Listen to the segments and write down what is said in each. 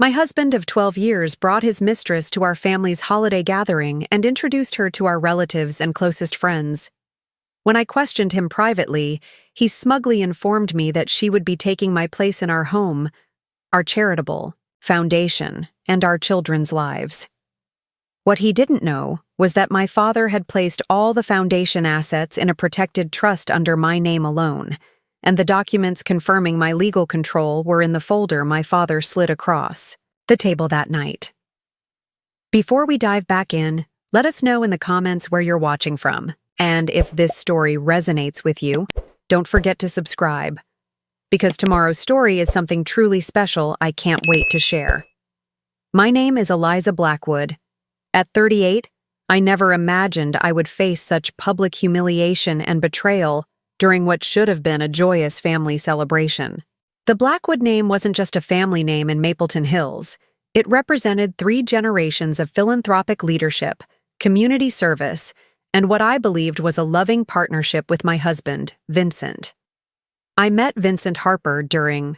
My husband of 12 years brought his mistress to our family's holiday gathering and introduced her to our relatives and closest friends. When I questioned him privately, he smugly informed me that she would be taking my place in our home, our charitable foundation, and our children's lives. What he didn't know was that my father had placed all the foundation assets in a protected trust under my name alone, and the documents confirming my legal control were in the folder my father slid across the table that night. Before we dive back in, let us know in the comments where you're watching from, and if this story resonates with you, don't forget to subscribe, because tomorrow's story is something truly special I can't wait to share. My name is Eliza Blackwood. At 38, I never imagined I would face such public humiliation and betrayal during what should have been a joyous family celebration. The Blackwood name wasn't just a family name in Mapleton Hills. It represented 3 generations of philanthropic leadership, community service, and what I believed was a loving partnership with my husband, Vincent. I met Vincent Harper during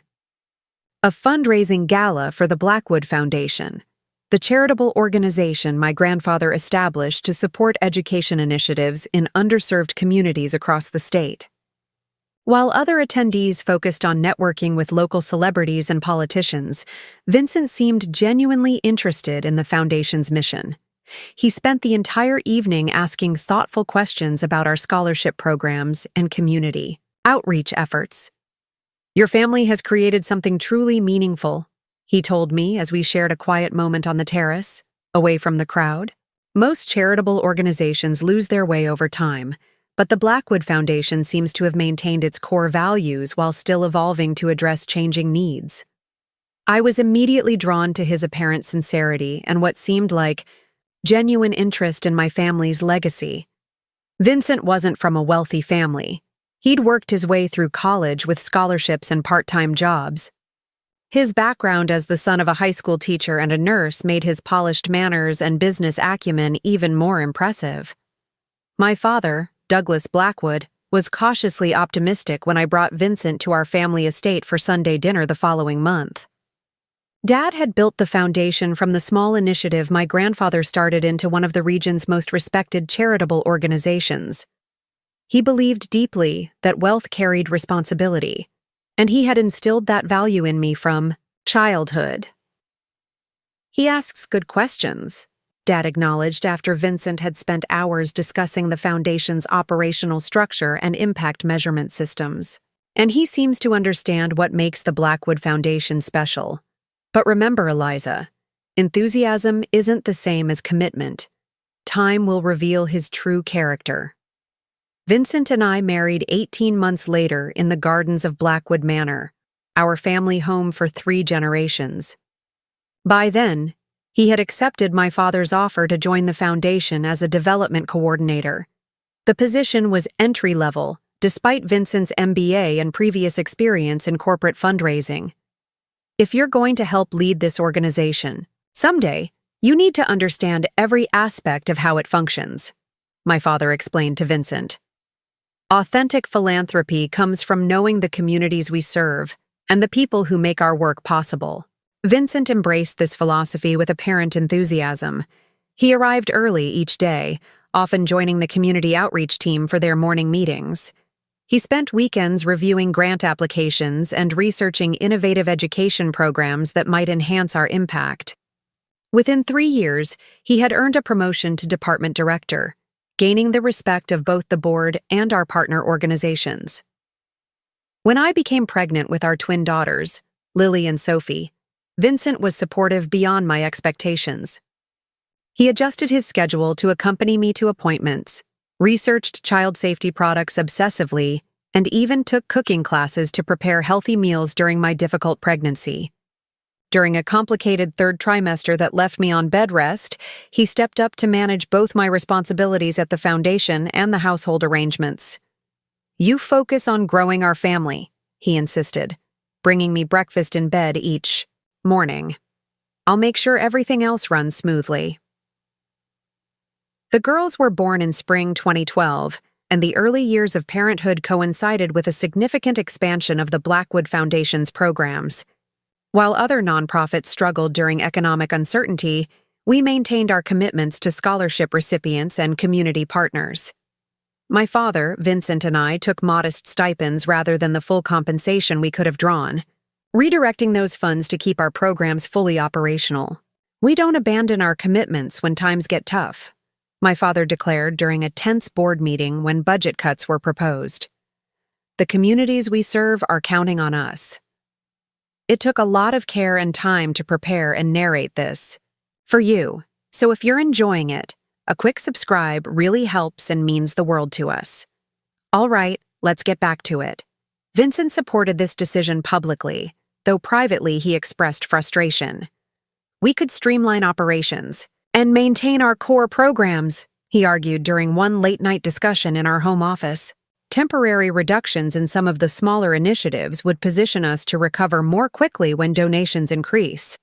a fundraising gala for the Blackwood Foundation, the charitable organization my grandfather established to support education initiatives in underserved communities across the state. While other attendees focused on networking with local celebrities and politicians, Vincent seemed genuinely interested in the foundation's mission. He spent the entire evening asking thoughtful questions about our scholarship programs and community outreach efforts. "Your family has created something truly meaningful," he told me as we shared a quiet moment on the terrace, away from the crowd. Most charitable organizations lose their way over time, but the Blackwood Foundation seems to have maintained its core values while still evolving to address changing needs. I was immediately drawn to his apparent sincerity and what seemed like genuine interest in my family's legacy. Vincent wasn't from a wealthy family. He'd worked his way through college with scholarships and part-time jobs. His background as the son of a high school teacher and a nurse made his polished manners and business acumen even more impressive. My father, Douglas Blackwood, was cautiously optimistic when I brought Vincent to our family estate for Sunday dinner the following month. Dad had built the foundation from the small initiative my grandfather started into one of the region's most respected charitable organizations. He believed deeply that wealth carried responsibility, and he had instilled that value in me from childhood. "He asks good questions," Dad acknowledged after Vincent had spent hours discussing the foundation's operational structure and impact measurement systems. "And he seems to understand what makes the Blackwood Foundation special. But remember, Eliza, enthusiasm isn't the same as commitment. Time will reveal his true character." Vincent and I married 18 months later in the gardens of Blackwood Manor, our family home for 3 generations. By then, he had accepted my father's offer to join the foundation as a development coordinator. The position was entry-level, despite Vincent's MBA and previous experience in corporate fundraising. "If you're going to help lead this organization, someday, you need to understand every aspect of how it functions," my father explained to Vincent. "Authentic philanthropy comes from knowing the communities we serve and the people who make our work possible." Vincent embraced this philosophy with apparent enthusiasm. He arrived early each day, often joining the community outreach team for their morning meetings. He spent weekends reviewing grant applications and researching innovative education programs that might enhance our impact. Within 3 years, he had earned a promotion to department director, gaining the respect of both the board and our partner organizations. When I became pregnant with our twin daughters, Lily and Sophie, Vincent was supportive beyond my expectations. He adjusted his schedule to accompany me to appointments, researched child safety products obsessively, and even took cooking classes to prepare healthy meals during my difficult pregnancy. During a complicated 3rd trimester that left me on bed rest, he stepped up to manage both my responsibilities at the foundation and the household arrangements. "You focus on growing our family," he insisted, bringing me breakfast in bed each morning. "I'll make sure everything else runs smoothly." The girls were born in spring 2012, and the early years of parenthood coincided with a significant expansion of the Blackwood Foundation's programs. While other nonprofits struggled during economic uncertainty, we maintained our commitments to scholarship recipients and community partners. My father, Vincent, and I took modest stipends rather than the full compensation we could have drawn, redirecting those funds to keep our programs fully operational. "We don't abandon our commitments when times get tough," my father declared during a tense board meeting when budget cuts were proposed. "The communities we serve are counting on us." It took a lot of care and time to prepare and narrate this for you, so if you're enjoying it, a quick subscribe really helps and means the world to us. All right, let's get back to it. Vincent supported this decision publicly, though privately he expressed frustration. "We could streamline operations and maintain our core programs," he argued during one late-night discussion in our home office. "Temporary reductions in some of the smaller initiatives would position us to recover more quickly when donations increase."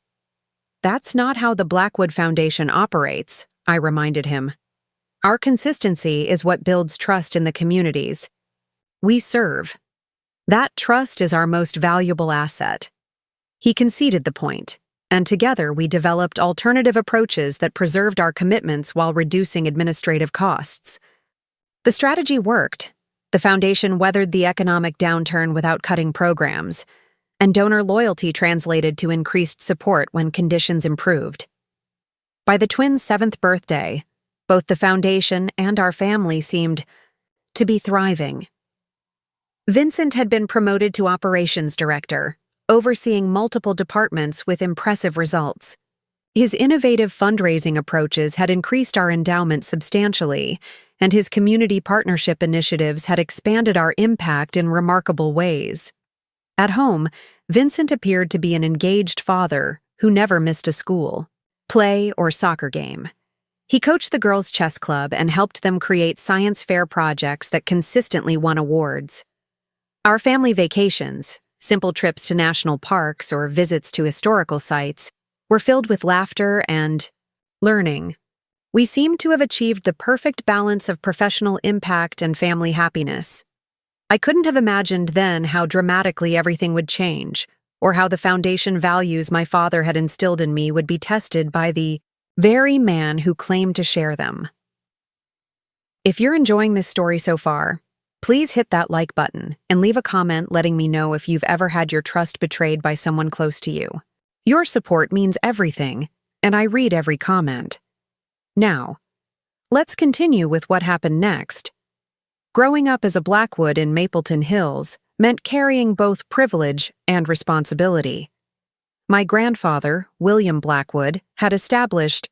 "That's not how the Blackwood Foundation operates," I reminded him. "Our consistency is what builds trust in the communities we serve. That trust is our most valuable asset." He conceded the point, and together we developed alternative approaches that preserved our commitments while reducing administrative costs. The strategy worked. The foundation weathered the economic downturn without cutting programs, and donor loyalty translated to increased support when conditions improved. By the twins' 7th birthday, both the foundation and our family seemed to be thriving. Vincent had been promoted to operations director, overseeing multiple departments with impressive results. His innovative fundraising approaches had increased our endowment substantially, and his community partnership initiatives had expanded our impact in remarkable ways. At home, Vincent appeared to be an engaged father who never missed a school, play, or soccer game. He coached the girls' chess club and helped them create science fair projects that consistently won awards. Our family vacations, simple trips to national parks or visits to historical sites, were filled with laughter and learning. We seemed to have achieved the perfect balance of professional impact and family happiness. I couldn't have imagined then how dramatically everything would change, or how the foundation values my father had instilled in me would be tested by the very man who claimed to share them. If you're enjoying this story so far, please hit that like button and leave a comment letting me know if you've ever had your trust betrayed by someone close to you. Your support means everything, and I read every comment. Now, let's continue with what happened next. Growing up as a Blackwood in Mapleton Hills meant carrying both privilege and responsibility. My grandfather, William Blackwood, had established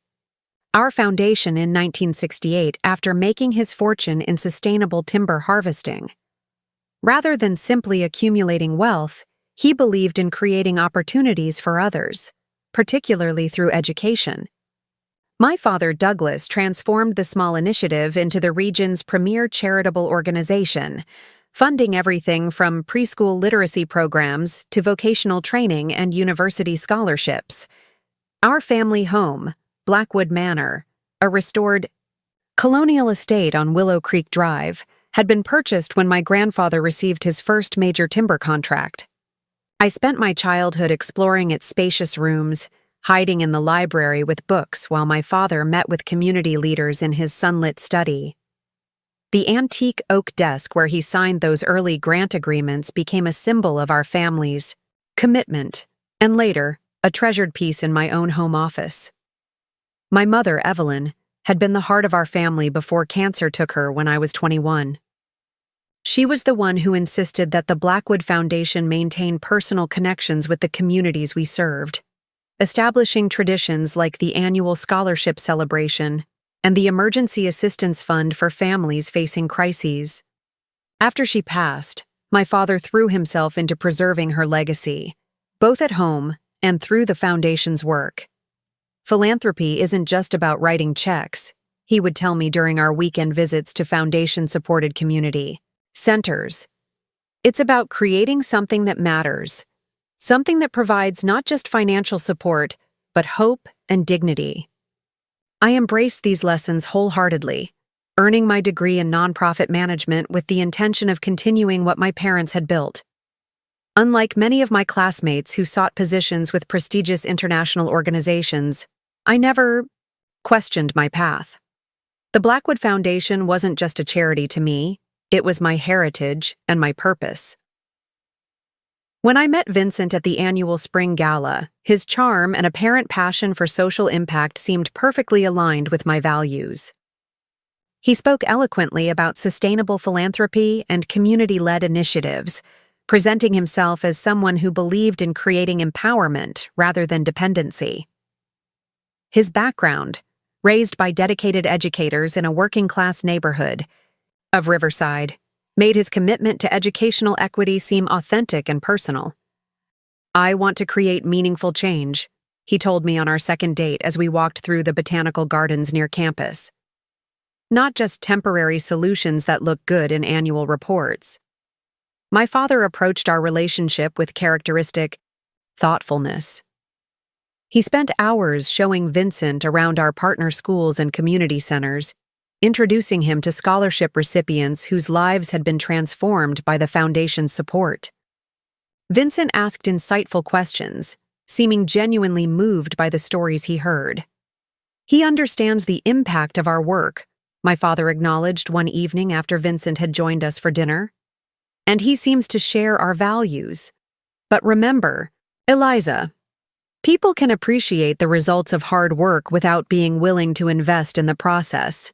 our foundation in 1968 after making his fortune in sustainable timber harvesting. Rather than simply accumulating wealth, he believed in creating opportunities for others, particularly through education. My father, Douglas, transformed the small initiative into the region's premier charitable organization, funding everything from preschool literacy programs to vocational training and university scholarships. Our family home, Blackwood Manor, a restored colonial estate on Willow Creek Drive, had been purchased when my grandfather received his first major timber contract. I spent my childhood exploring its spacious rooms, hiding in the library with books while my father met with community leaders in his sunlit study. The antique oak desk where he signed those early grant agreements became a symbol of our family's commitment, and later, a treasured piece in my own home office. My mother, Evelyn, had been the heart of our family before cancer took her when I was 21. She was the one who insisted that the Blackwood Foundation maintain personal connections with the communities we served, establishing traditions like the annual scholarship celebration and the Emergency Assistance Fund for families facing crises. After she passed, my father threw himself into preserving her legacy, both at home and through the foundation's work. Philanthropy isn't just about writing checks, he would tell me during our weekend visits to foundation-supported community centers. It's about creating something that matters, something that provides not just financial support, but hope and dignity. I embraced these lessons wholeheartedly, earning my degree in nonprofit management with the intention of continuing what my parents had built. Unlike many of my classmates who sought positions with prestigious international organizations, I never questioned my path. The Blackwood Foundation wasn't just a charity to me, it was my heritage and my purpose. When I met Vincent at the annual spring gala, his charm and apparent passion for social impact seemed perfectly aligned with my values. He spoke eloquently about sustainable philanthropy and community-led initiatives, presenting himself as someone who believed in creating empowerment rather than dependency. His background, raised by dedicated educators in a working-class neighborhood of Riverside, made his commitment to educational equity seem authentic and personal. "I want to create meaningful change," he told me on our second date as we walked through the botanical gardens near campus. Not just temporary solutions that look good in annual reports. My father approached our relationship with characteristic thoughtfulness. He spent hours showing Vincent around our partner schools and community centers, introducing him to scholarship recipients whose lives had been transformed by the Foundation's support. Vincent asked insightful questions, seeming genuinely moved by the stories he heard. "He understands the impact of our work," my father acknowledged one evening after Vincent had joined us for dinner. "And he seems to share our values. But remember, Eliza, people can appreciate the results of hard work without being willing to invest in the process.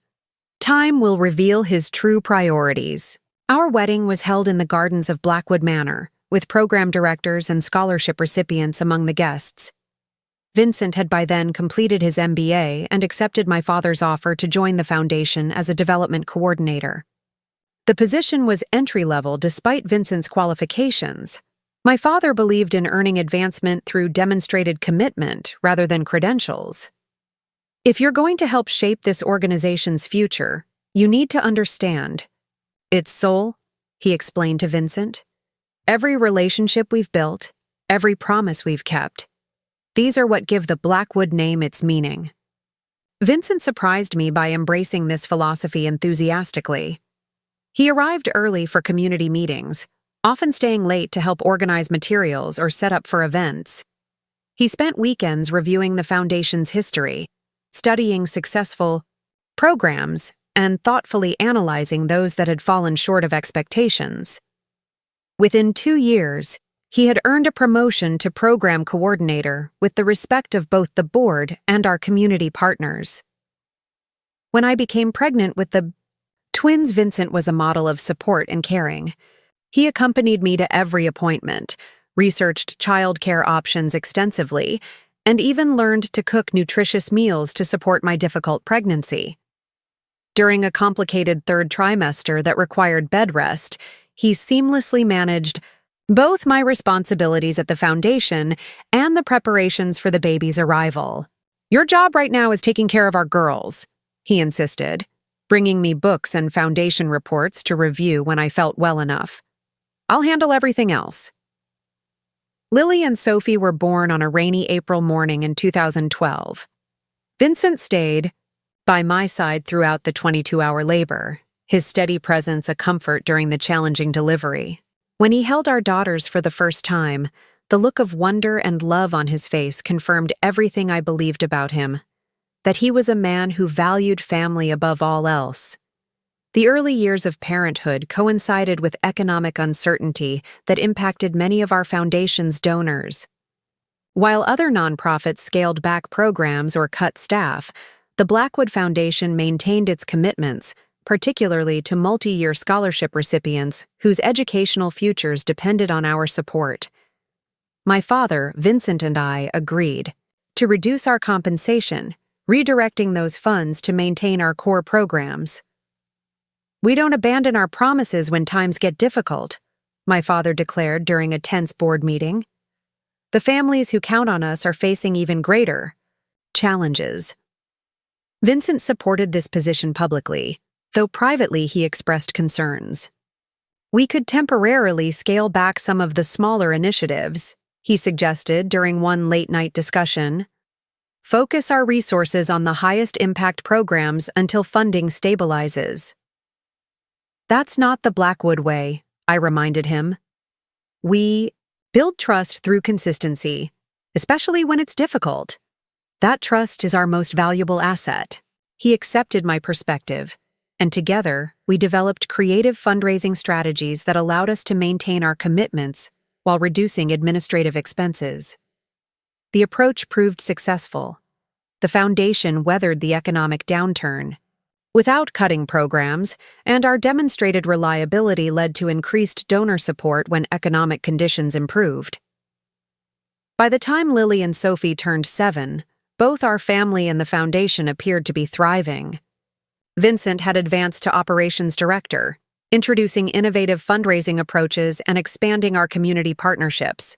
Time will reveal his true priorities." Our wedding was held in the gardens of Blackwood Manor, with program directors and scholarship recipients among the guests. Vincent had by then completed his MBA and accepted my father's offer to join the foundation as a development coordinator. The position was entry-level despite Vincent's qualifications. My father believed in earning advancement through demonstrated commitment rather than credentials. "If you're going to help shape this organization's future, you need to understand its soul," he explained to Vincent. "Every relationship we've built, every promise we've kept, these are what give the Blackwood name its meaning." Vincent surprised me by embracing this philosophy enthusiastically. He arrived early for community meetings, often staying late to help organize materials or set up for events. He spent weekends reviewing the Foundation's history, studying successful programs, and thoughtfully analyzing those that had fallen short of expectations. Within 2 years, he had earned a promotion to program coordinator with the respect of both the board and our community partners. When I became pregnant with the twins, Vincent was a model of support and caring. He accompanied me to every appointment, researched childcare options extensively, and even learned to cook nutritious meals to support my difficult pregnancy. During a complicated third trimester that required bed rest, he seamlessly managed both my responsibilities at the foundation and the preparations for the baby's arrival. "Your job right now is taking care of our girls," he insisted, bringing me books and foundation reports to review when I felt well enough. "I'll handle everything else." Lily and Sophie were born on a rainy April morning in 2012. Vincent stayed by my side throughout the 22-hour labor, his steady presence a comfort during the challenging delivery. When he held our daughters for the first time, the look of wonder and love on his face confirmed everything I believed about him, that he was a man who valued family above all else. The early years of parenthood coincided with economic uncertainty that impacted many of our foundation's donors. While other nonprofits scaled back programs or cut staff, the Blackwood Foundation maintained its commitments, particularly to multi-year scholarship recipients whose educational futures depended on our support. My father, Vincent, and I agreed to reduce our compensation, redirecting those funds to maintain our core programs. "We don't abandon our promises when times get difficult," my father declared during a tense board meeting. "The families who count on us are facing even greater challenges." Vincent supported this position publicly, though privately he expressed concerns. "We could temporarily scale back some of the smaller initiatives," he suggested during one late-night discussion. "Focus our resources on the highest impact programs until funding stabilizes." "That's not the Blackwood way," I reminded him. "We Build trust through consistency, especially when it's difficult. That trust is our most valuable asset. He accepted my perspective, and together, we developed creative fundraising strategies that allowed us to maintain our commitments while reducing administrative expenses. The approach proved successful. The foundation weathered the economic downturn without cutting programs, and our demonstrated reliability led to increased donor support when economic conditions improved. By the time Lily and Sophie turned 7, both our family and the foundation appeared to be thriving. Vincent had advanced to operations director, introducing innovative fundraising approaches and expanding our community partnerships.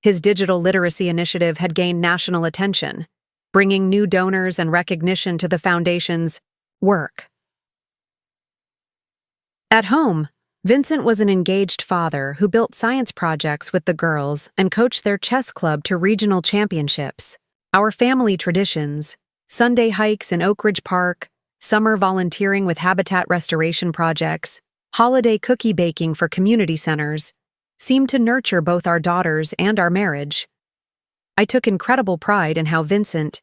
His digital literacy initiative had gained national attention, bringing new donors and recognition to the foundation's work. At home, Vincent was an engaged father who built science projects with the girls and coached their chess club to regional championships. Our family traditions, Sunday hikes in Oak Ridge Park, summer volunteering with habitat restoration projects, holiday cookie baking for community centers, seemed to nurture both our daughters and our marriage. I took incredible pride in how Vincent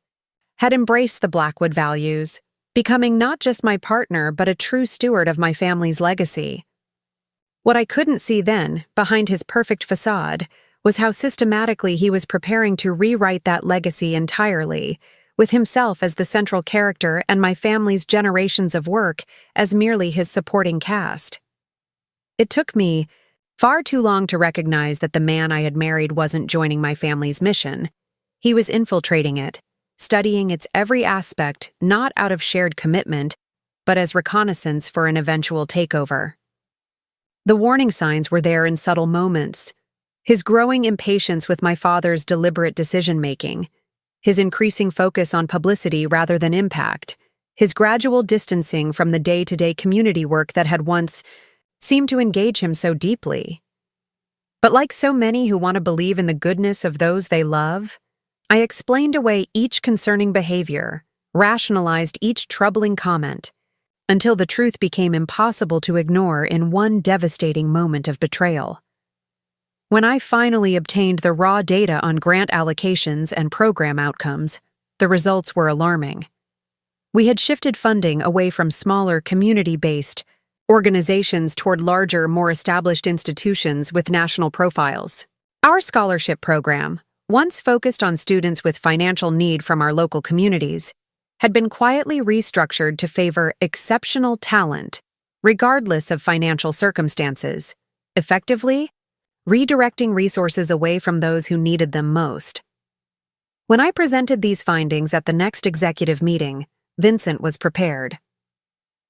had embraced the Blackwood values, becoming not just my partner but a true steward of my family's legacy. What I couldn't see then, behind his perfect facade, was how systematically he was preparing to rewrite that legacy entirely, with himself as the central character and my family's generations of work as merely his supporting cast. It took me far too long to recognize that the man I had married wasn't joining my family's mission. He was infiltrating it, studying its every aspect not out of shared commitment, but as reconnaissance for an eventual takeover. The warning signs were there in subtle moments. His growing impatience with my father's deliberate decision-making, his increasing focus on publicity rather than impact, his gradual distancing from the day-to-day community work that had once seemed to engage him so deeply. But like so many who want to believe in the goodness of those they love, I explained away each concerning behavior, rationalized each troubling comment, until the truth became impossible to ignore in one devastating moment of betrayal. When I finally obtained the raw data on grant allocations and program outcomes, the results were alarming. We had shifted funding away from smaller, community-based organizations toward larger, more established institutions with national profiles. Our scholarship program, once focused on students with financial need from our local communities, had been quietly restructured to favor exceptional talent, regardless of financial circumstances, effectively redirecting resources away from those who needed them most. When I presented these findings at the next executive meeting, Vincent was prepared.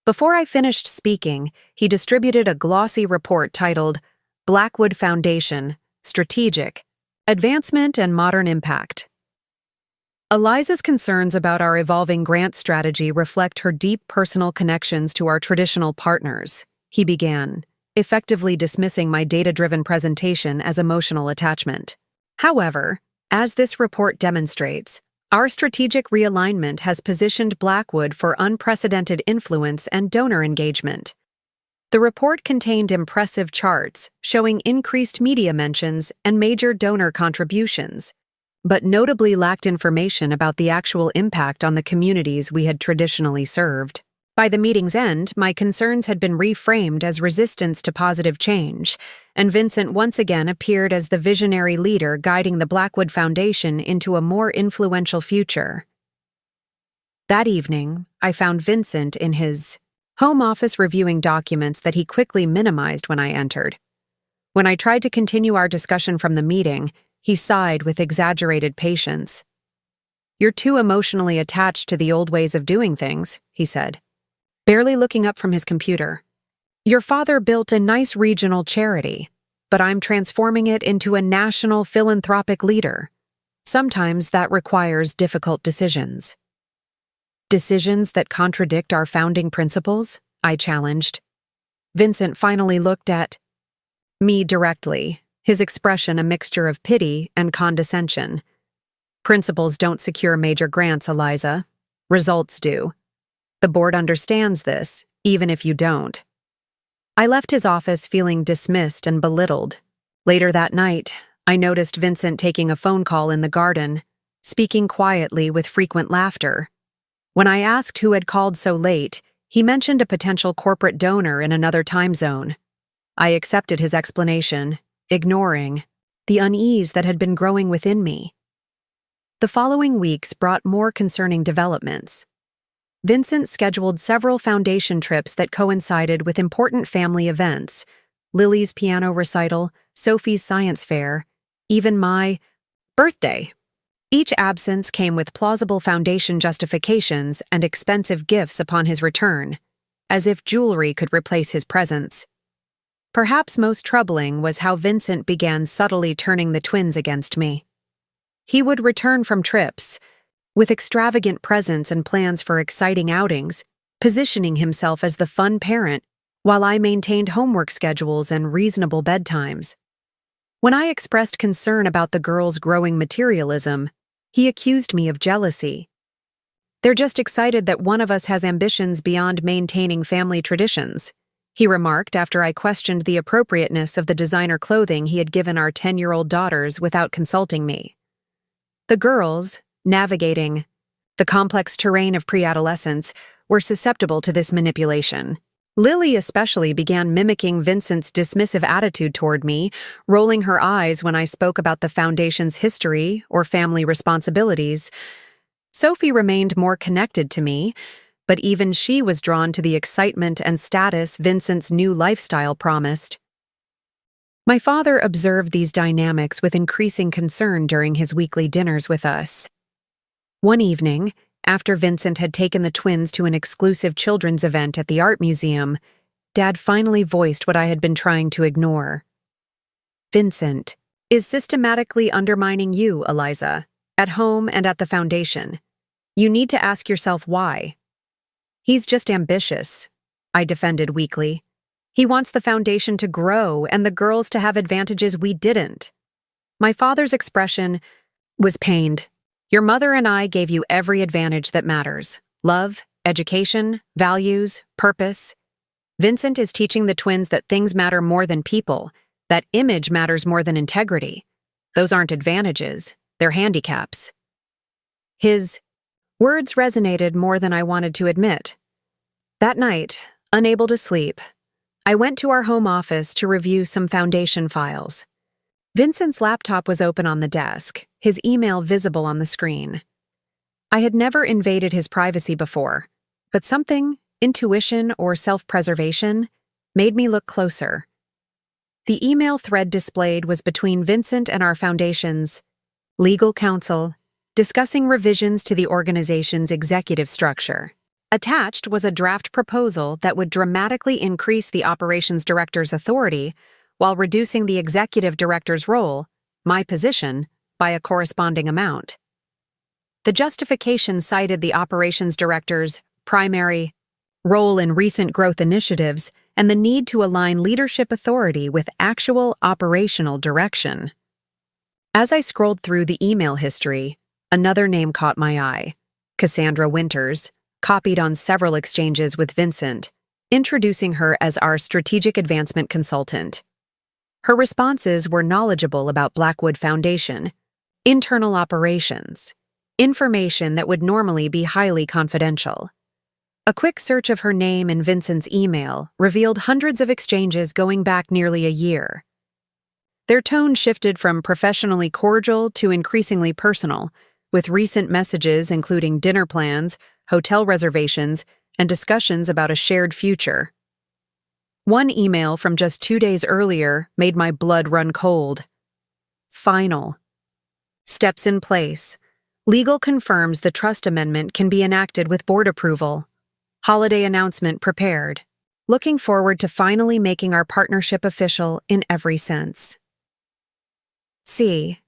Before I finished speaking, he distributed a glossy report titled Blackwood Foundation, Strategic, Advancement and Modern Impact. Eliza's concerns about our evolving grant strategy reflect her deep personal connections to our traditional partners, he began, effectively dismissing my data-driven presentation as emotional attachment. However, as this report demonstrates, our strategic realignment has positioned Blackwood for unprecedented influence and donor engagement. The report contained impressive charts showing increased media mentions and major donor contributions, but notably lacked information about the actual impact on the communities we had traditionally served. By the meeting's end, my concerns had been reframed as resistance to positive change, and Vincent once again appeared as the visionary leader guiding the Blackwood Foundation into a more influential future. That evening, I found Vincent in his home office reviewing documents that he quickly minimized when I entered. When I tried to continue our discussion from the meeting, he sighed with exaggerated patience. "You're too emotionally attached to the old ways of doing things," he said, barely looking up from his computer. "Your father built a nice regional charity, but I'm transforming it into a national philanthropic leader. Sometimes that requires difficult decisions." "Decisions that contradict our founding principles?" I challenged. Vincent finally looked at me directly, his expression a mixture of pity and condescension. "Principles don't secure major grants, Eliza. Results do. The board understands this, even if you don't." I left his office feeling dismissed and belittled. Later that night, I noticed Vincent taking a phone call in the garden, speaking quietly with frequent laughter. When I asked who had called so late, he mentioned a potential corporate donor in another time zone. I accepted his explanation, ignoring the unease that had been growing within me. The following weeks brought more concerning developments. Vincent scheduled several foundation trips that coincided with important family events: Lily's piano recital, Sophie's science fair, even my birthday. Each absence came with plausible foundation justifications and expensive gifts upon his return, as if jewelry could replace his presence. Perhaps most troubling was how Vincent began subtly turning the twins against me. He would return from trips with extravagant presents and plans for exciting outings, positioning himself as the fun parent while I maintained homework schedules and reasonable bedtimes. When I expressed concern about the girls' growing materialism, he accused me of jealousy. "They're just excited that one of us has ambitions beyond maintaining family traditions," he remarked after I questioned the appropriateness of the designer clothing he had given our 10-year-old daughters without consulting me. The girls, navigating the complex terrain of pre-adolescence, were susceptible to this manipulation. Lily especially began mimicking Vincent's dismissive attitude toward me, rolling her eyes when I spoke about the foundation's history or family responsibilities. Sophie remained more connected to me, but even she was drawn to the excitement and status Vincent's new lifestyle promised. My father observed these dynamics with increasing concern during his weekly dinners with us. One evening, after Vincent had taken the twins to an exclusive children's event at the art museum, Dad finally voiced what I had been trying to ignore. "Vincent is systematically undermining you, Eliza, at home and at the foundation. You need to ask yourself why." "He's just ambitious," I defended weakly. "He wants the foundation to grow and the girls to have advantages we didn't." My father's expression was pained. "Your mother and I gave you every advantage that matters: love, education, values, purpose. Vincent is teaching the twins that things matter more than people, that image matters more than integrity. Those aren't advantages, they're handicaps." His words resonated more than I wanted to admit. That night, unable to sleep, I went to our home office to review some foundation files. Vincent's laptop was open on the desk, his email visible on the screen. I had never invaded his privacy before, but something, intuition or self-preservation, made me look closer. The email thread displayed was between Vincent and our foundation's legal counsel, discussing revisions to the organization's executive structure. Attached was a draft proposal that would dramatically increase the operations director's authority while reducing the executive director's role, my position, by a corresponding amount. The justification cited the operations director's primary role in recent growth initiatives and the need to align leadership authority with actual operational direction. As I scrolled through the email history, another name caught my eye: Cassandra Winters, copied on several exchanges with Vincent, introducing her as our strategic advancement consultant. Her responses were knowledgeable about Blackwood Foundation, internal operations, information that would normally be highly confidential. A quick search of her name in Vincent's email revealed hundreds of exchanges going back nearly a year. Their tone shifted from professionally cordial to increasingly personal, with recent messages including dinner plans, hotel reservations, and discussions about a shared future. One email from just 2 days earlier made my blood run cold. Final. Steps in place. Legal confirms the trust amendment can be enacted with board approval. Holiday announcement prepared. Looking forward to finally making our partnership official in every sense. See.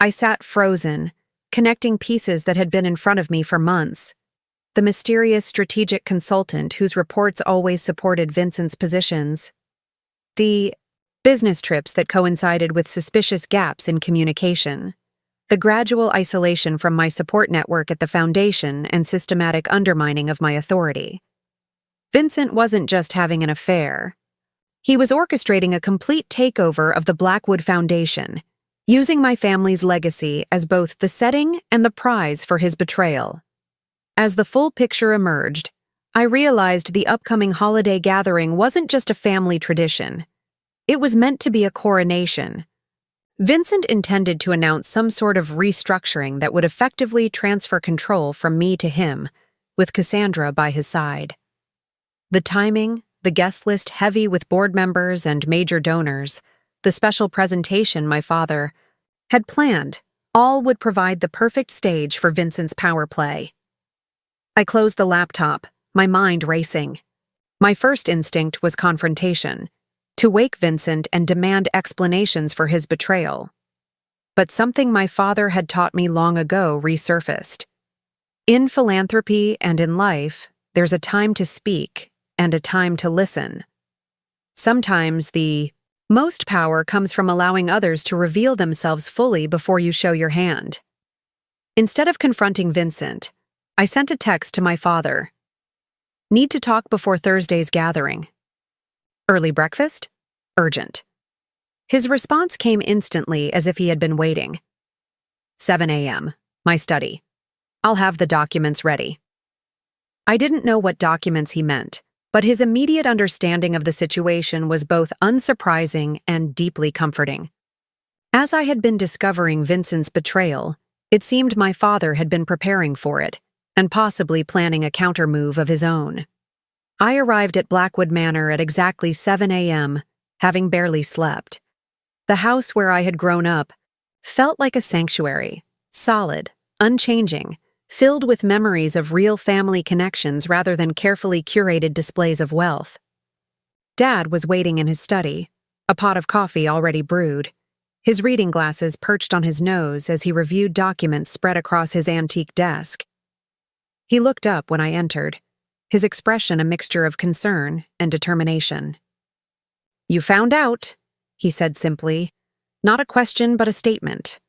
I sat frozen, connecting pieces that had been in front of me for months. The mysterious strategic consultant whose reports always supported Vincent's positions. The business trips that coincided with suspicious gaps in communication. The gradual isolation from my support network at the foundation and systematic undermining of my authority. Vincent wasn't just having an affair. He was orchestrating a complete takeover of the Blackwood Foundation, using my family's legacy as both the setting and the prize for his betrayal. As the full picture emerged, I realized the upcoming holiday gathering wasn't just a family tradition. It was meant to be a coronation. Vincent intended to announce some sort of restructuring that would effectively transfer control from me to him, with Cassandra by his side. The timing, the guest list heavy with board members and major donors, the special presentation my father had planned, all would provide the perfect stage for Vincent's power play. I closed the laptop, my mind racing. My first instinct was confrontation, to wake Vincent and demand explanations for his betrayal. But something my father had taught me long ago resurfaced. In philanthropy and in life, there's a time to speak and a time to listen. Sometimes the most power comes from allowing others to reveal themselves fully before you show your hand. Instead of confronting Vincent, I sent a text to my father. Need to talk before Thursday's gathering. Early breakfast? Urgent. His response came instantly as if he had been waiting. 7 a.m. My study. I'll have the documents ready. I didn't know what documents he meant, but his immediate understanding of the situation was both unsurprising and deeply comforting. As I had been discovering Vincent's betrayal, it seemed my father had been preparing for it, and possibly planning a countermove of his own. I arrived at Blackwood Manor at exactly 7 a.m., having barely slept. The house where I had grown up felt like a sanctuary, solid, unchanging, filled with memories of real family connections rather than carefully curated displays of wealth. Dad was waiting in his study, a pot of coffee already brewed, his reading glasses perched on his nose as he reviewed documents spread across his antique desk. He looked up when I entered, his expression a mixture of concern and determination. "You found out," he said simply, not a question but a statement.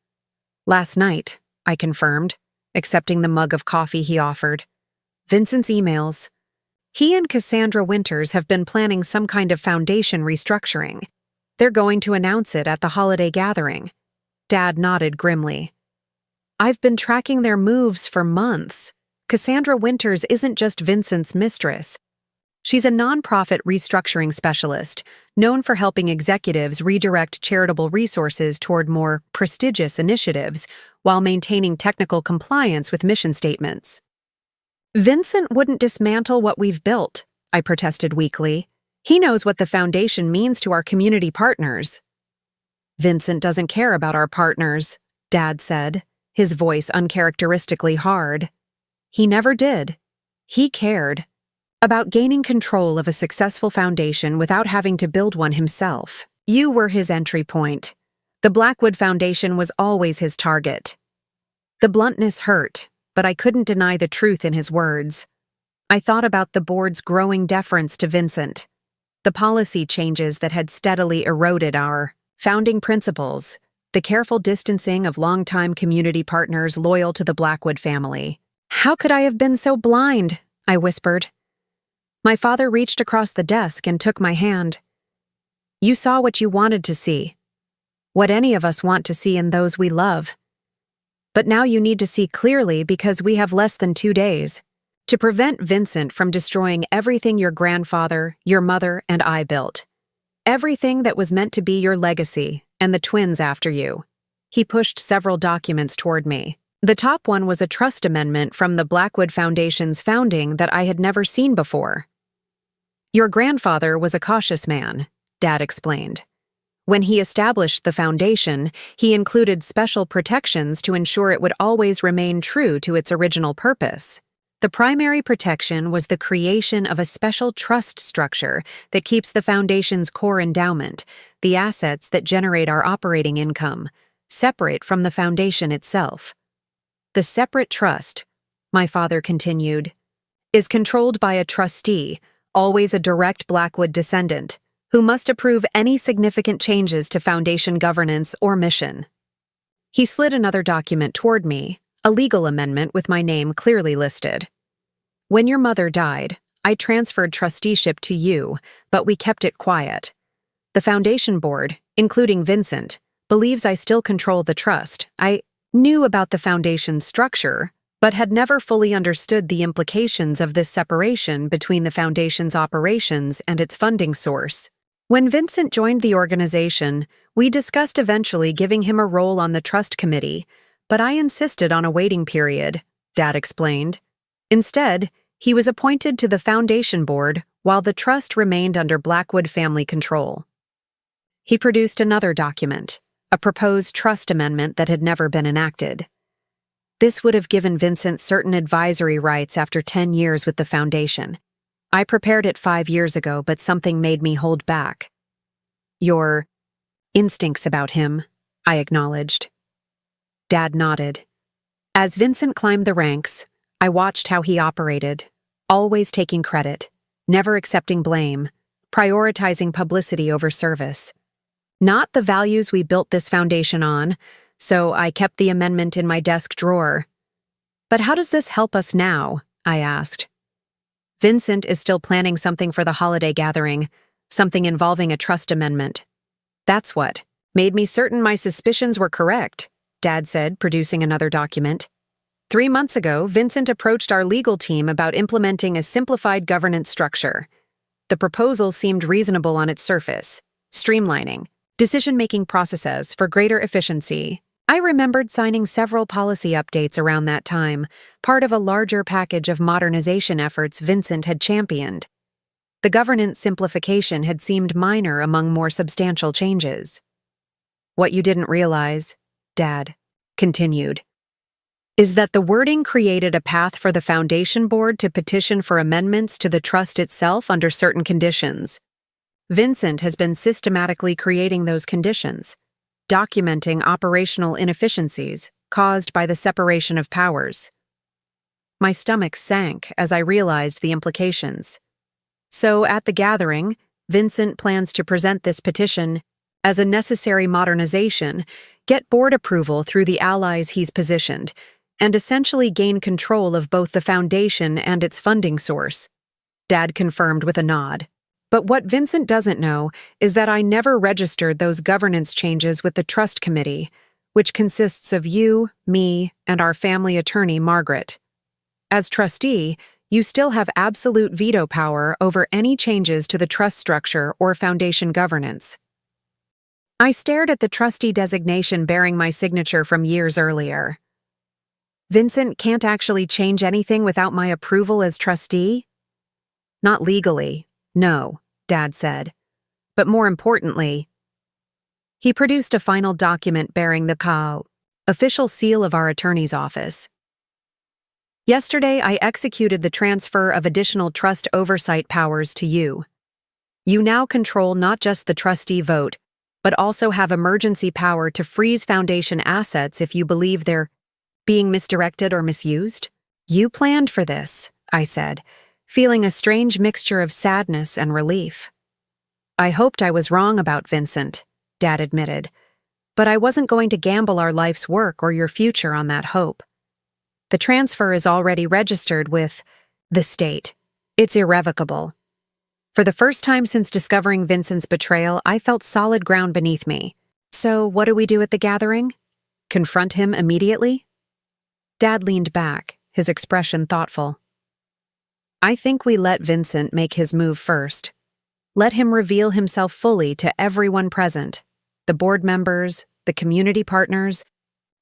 "Last night," I confirmed, accepting the mug of coffee he offered. "Vincent's emails. He and Cassandra Winters have been planning some kind of foundation restructuring. They're going to announce it at the holiday gathering." Dad nodded grimly. "I've been tracking their moves for months. Cassandra Winters isn't just Vincent's mistress. She's a nonprofit restructuring specialist, known for helping executives redirect charitable resources toward more prestigious initiatives while maintaining technical compliance with mission statements." "Vincent wouldn't dismantle what we've built," I protested weakly. "He knows what the foundation means to our community partners." "Vincent doesn't care about our partners," Dad said, his voice uncharacteristically hard. "He never did. He cared about gaining control of a successful foundation without having to build one himself. You were his entry point. The Blackwood Foundation was always his target." The bluntness hurt, but I couldn't deny the truth in his words. I thought about the board's growing deference to Vincent, the policy changes that had steadily eroded our founding principles, the careful distancing of longtime community partners loyal to the Blackwood family. "How could I have been so blind?" I whispered. My father reached across the desk and took my hand. "You saw what you wanted to see, what any of us want to see in those we love. But now you need to see clearly because we have less than 2 days to prevent Vincent from destroying everything your grandfather, your mother, and I built. Everything that was meant to be your legacy and the twins after you." He pushed several documents toward me. The top one was a trust amendment from the Blackwood Foundation's founding that I had never seen before. "Your grandfather was a cautious man," Dad explained. "When he established the foundation, he included special protections to ensure it would always remain true to its original purpose. The primary protection was the creation of a special trust structure that keeps the foundation's core endowment, the assets that generate our operating income, separate from the foundation itself. The separate trust," my father continued, "is controlled by a trustee, always a direct Blackwood descendant, who must approve any significant changes to foundation governance or mission." He slid another document toward me, a legal amendment with my name clearly listed. "When your mother died, I transferred trusteeship to you, but we kept it quiet. The foundation board, including Vincent, believes I still control the trust. I knew about the foundation's structure, but had never fully understood the implications of this separation between the foundation's operations and its funding source. When Vincent joined the organization, we discussed eventually giving him a role on the trust committee, but I insisted on a waiting period, Dad explained. Instead, he was appointed to the foundation board while the trust remained under Blackwood family control. He produced another document, a proposed trust amendment that had never been enacted. This would have given Vincent certain advisory rights after 10 years with the foundation. I prepared it 5 years ago, but something made me hold back. Your instincts about him, I acknowledged. Dad nodded. As Vincent climbed the ranks, I watched how he operated, always taking credit, never accepting blame, prioritizing publicity over service. Not the values we built this foundation on, so I kept the amendment in my desk drawer. But how does this help us now? I asked. Vincent is still planning something for the holiday gathering, something involving a trust amendment. That's what made me certain my suspicions were correct, Dad said, producing another document. 3 months ago, Vincent approached our legal team about implementing a simplified governance structure. The proposal seemed reasonable on its surface, streamlining decision-making processes for greater efficiency. I remembered signing several policy updates around that time, part of a larger package of modernization efforts Vincent had championed. The governance simplification had seemed minor among more substantial changes. What you didn't realize, Dad continued, is that the wording created a path for the foundation board to petition for amendments to the trust itself under certain conditions. Vincent has been systematically creating those conditions, documenting operational inefficiencies caused by the separation of powers. My stomach sank as I realized the implications. So, at the gathering, Vincent plans to present this petition as a necessary modernization, get board approval through the allies he's positioned, and essentially gain control of both the foundation and its funding source. Dad confirmed with a nod. But what Vincent doesn't know is that I never registered those governance changes with the trust committee, which consists of you, me, and our family attorney, Margaret. As trustee, you still have absolute veto power over any changes to the trust structure or foundation governance. I stared at the trustee designation bearing my signature from years earlier. Vincent can't actually change anything without my approval as trustee? Not legally, no, Dad said. But more importantly, he produced a final document bearing the official seal of our attorney's office. Yesterday, I executed the transfer of additional trust oversight powers to you. You now control not just the trustee vote, but also have emergency power to freeze foundation assets if you believe they're being misdirected or misused. You planned for this, I said, feeling a strange mixture of sadness and relief. I hoped I was wrong about Vincent, Dad admitted, but I wasn't going to gamble our life's work or your future on that hope. The transfer is already registered with the state. It's irrevocable. For the first time since discovering Vincent's betrayal, I felt solid ground beneath me. So what do we do at the gathering? Confront him immediately? Dad leaned back, his expression thoughtful. I think we let Vincent make his move first. Let him reveal himself fully to everyone present, the board members, the community partners,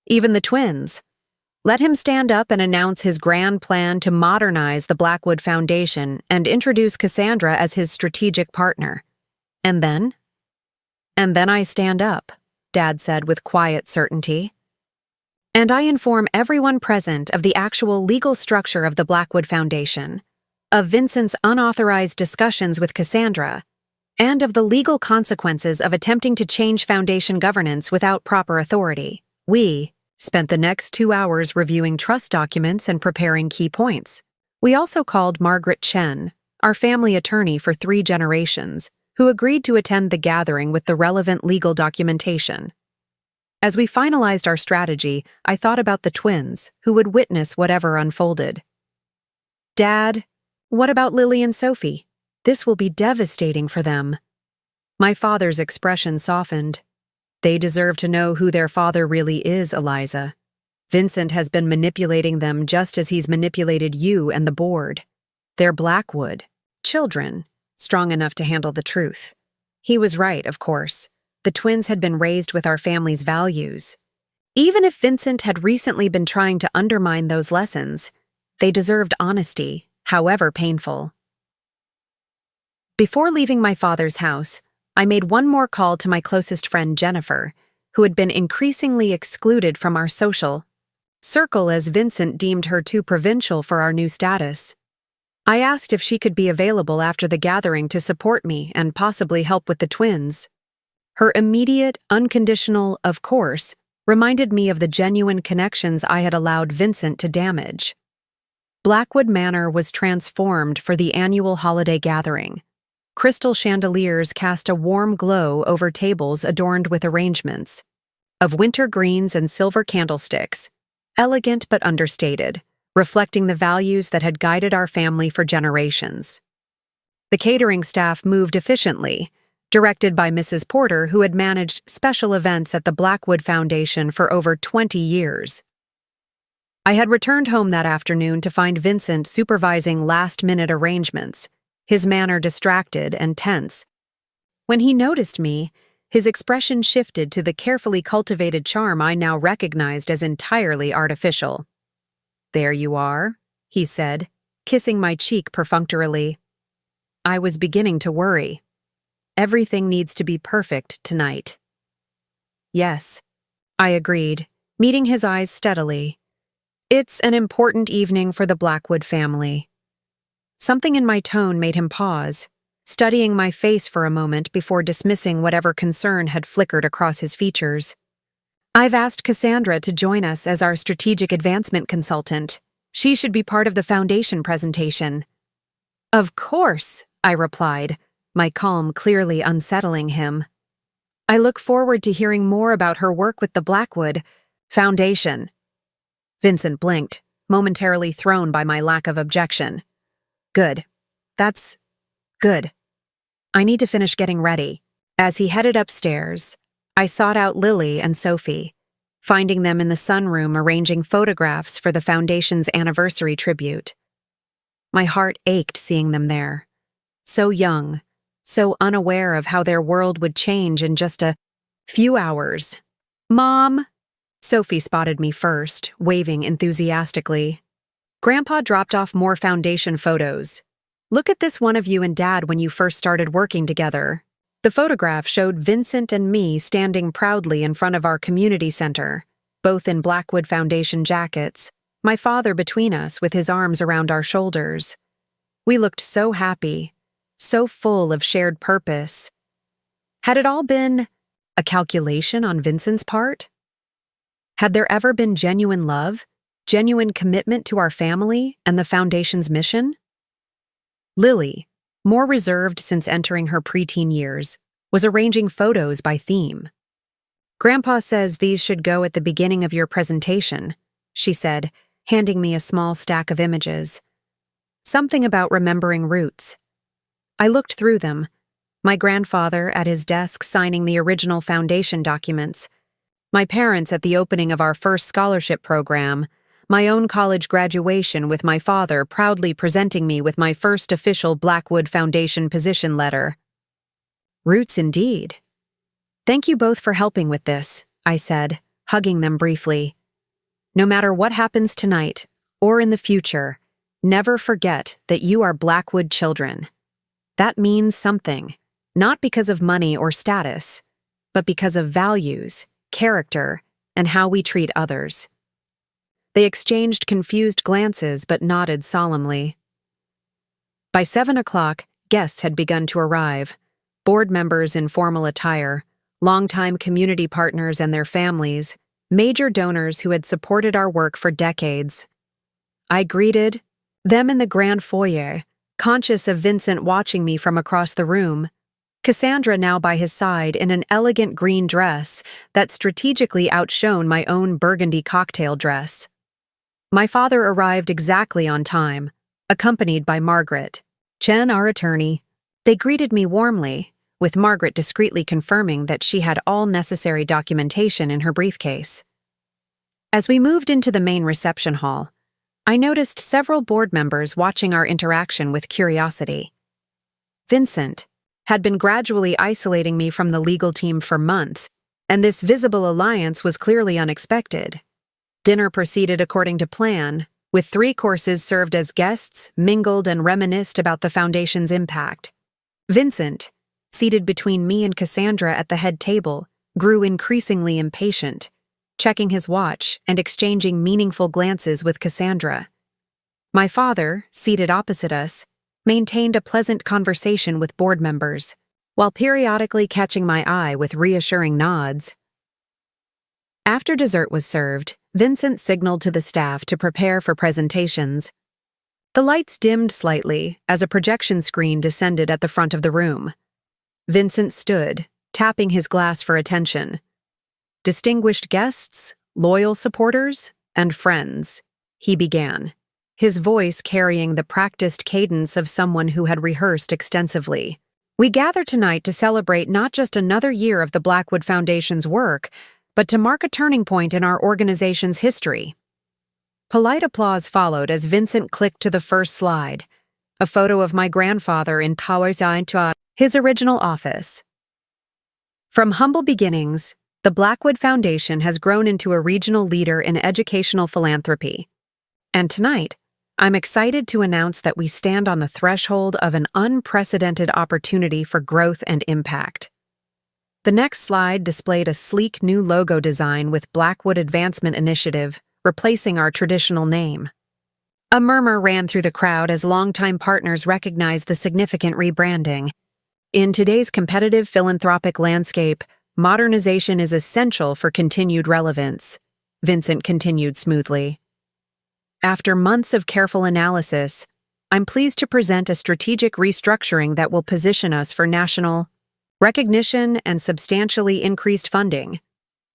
even the twins. Let him stand up and announce his grand plan to modernize the Blackwood Foundation and introduce Cassandra as his strategic partner. And then? And then I stand up, Dad said with quiet certainty. And I inform everyone present of the actual legal structure of the Blackwood Foundation, of Vincent's unauthorized discussions with Cassandra, and of the legal consequences of attempting to change foundation governance without proper authority. We spent the next 2 hours reviewing trust documents and preparing key points. We also called Margaret Chen, our family attorney for 3 generations, who agreed to attend the gathering with the relevant legal documentation. As we finalized our strategy, I thought about the twins, who would witness whatever unfolded. Dad, what about Lily and Sophie? This will be devastating for them. My father's expression softened. They deserve to know who their father really is, Eliza. Vincent has been manipulating them just as he's manipulated you and the board. They're Blackwood, children, strong enough to handle the truth. He was right, of course. The twins had been raised with our family's values. Even if Vincent had recently been trying to undermine those lessons, they deserved honesty, however painful. Before leaving my father's house, I made one more call to my closest friend Jennifer, who had been increasingly excluded from our social circle as Vincent deemed her too provincial for our new status. I asked if she could be available after the gathering to support me and possibly help with the twins. Her immediate, unconditional, of course, reminded me of the genuine connections I had allowed Vincent to damage. Blackwood Manor was transformed for the annual holiday gathering. Crystal chandeliers cast a warm glow over tables adorned with arrangements of winter greens and silver candlesticks, elegant but understated, reflecting the values that had guided our family for generations. The catering staff moved efficiently, directed by Mrs. Porter, who had managed special events at the Blackwood Foundation for over 20 years. I had returned home that afternoon to find Vincent supervising last-minute arrangements, his manner distracted and tense. When he noticed me, his expression shifted to the carefully cultivated charm I now recognized as entirely artificial. "There you are," he said, kissing my cheek perfunctorily. I was beginning to worry. Everything needs to be perfect tonight. "Yes," I agreed, meeting his eyes steadily. "It's an important evening for the Blackwood family." Something in my tone made him pause, studying my face for a moment before dismissing whatever concern had flickered across his features. "I've asked Cassandra to join us as our strategic advancement consultant. She should be part of the foundation presentation." "Of course," I replied, my calm clearly unsettling him. "I look forward to hearing more about her work with the Blackwood Foundation." Vincent blinked, momentarily thrown by my lack of objection. "Good. That's good. I need to finish getting ready." As he headed upstairs, I sought out Lily and Sophie, finding them in the sunroom arranging photographs for the Foundation's anniversary tribute. My heart ached seeing them there. So young, so unaware of how their world would change in just a few hours. "Mom!" Sophie spotted me first, waving enthusiastically. Grandpa dropped off more foundation photos. "Look at this one of you and Dad when you first started working together." The photograph showed Vincent and me standing proudly in front of our community center, both in Blackwood Foundation jackets, my father between us with his arms around our shoulders. We looked so happy, so full of shared purpose. Had it all been a calculation on Vincent's part? Had there ever been genuine love, genuine commitment to our family and the Foundation's mission? Lily, more reserved since entering her preteen years, was arranging photos by theme. "Grandpa says these should go at the beginning of your presentation," she said, handing me a small stack of images. Something about remembering roots. I looked through them, my grandfather at his desk signing the original foundation documents, my parents at the opening of our first scholarship program, my own college graduation with my father proudly presenting me with my first official Blackwood Foundation position letter. Roots indeed. "Thank you both for helping with this," I said, hugging them briefly. "No matter what happens tonight, or in the future, never forget that you are Blackwood children. That means something, not because of money or status, but because of values, character, and how we treat others." They exchanged confused glances but nodded solemnly. By 7 o'clock, guests had begun to arrive, board members in formal attire, longtime community partners and their families, major donors who had supported our work for decades. I greeted them in the grand foyer, conscious of Vincent watching me from across the room, Cassandra now by his side in an elegant green dress that strategically outshone my own burgundy cocktail dress. My father arrived exactly on time, accompanied by Margaret, Chen, our attorney. They greeted me warmly, with Margaret discreetly confirming that she had all necessary documentation in her briefcase. As we moved into the main reception hall, I noticed several board members watching our interaction with curiosity. Vincent had been gradually isolating me from the legal team for months, and this visible alliance was clearly unexpected. Dinner proceeded according to plan, with 3 courses served as guests, mingled and reminisced about the Foundation's impact. Vincent, seated between me and Cassandra at the head table, grew increasingly impatient, checking his watch and exchanging meaningful glances with Cassandra. My father, seated opposite us, maintained a pleasant conversation with board members, while periodically catching my eye with reassuring nods. After dessert was served, Vincent signaled to the staff to prepare for presentations. The lights dimmed slightly as a projection screen descended at the front of the room. Vincent stood, tapping his glass for attention. "Distinguished guests, loyal supporters, and friends," he began, his voice carrying the practiced cadence of someone who had rehearsed extensively. "We gather tonight to celebrate not just another year of the Blackwood Foundation's work, but to mark a turning point in our organization's history." Polite applause followed as Vincent clicked to the first slide, a photo of my grandfather in his original office. From humble beginnings, the Blackwood Foundation has grown into a regional leader in educational philanthropy. And tonight, I'm excited to announce that we stand on the threshold of an unprecedented opportunity for growth and impact. The next slide displayed a sleek new logo design with Blackwood Advancement Initiative, replacing our traditional name. A murmur ran through the crowd as longtime partners recognized the significant rebranding. In today's competitive philanthropic landscape, modernization is essential for continued relevance, Vincent continued smoothly. After months of careful analysis, I'm pleased to present a strategic restructuring that will position us for national recognition and substantially increased funding.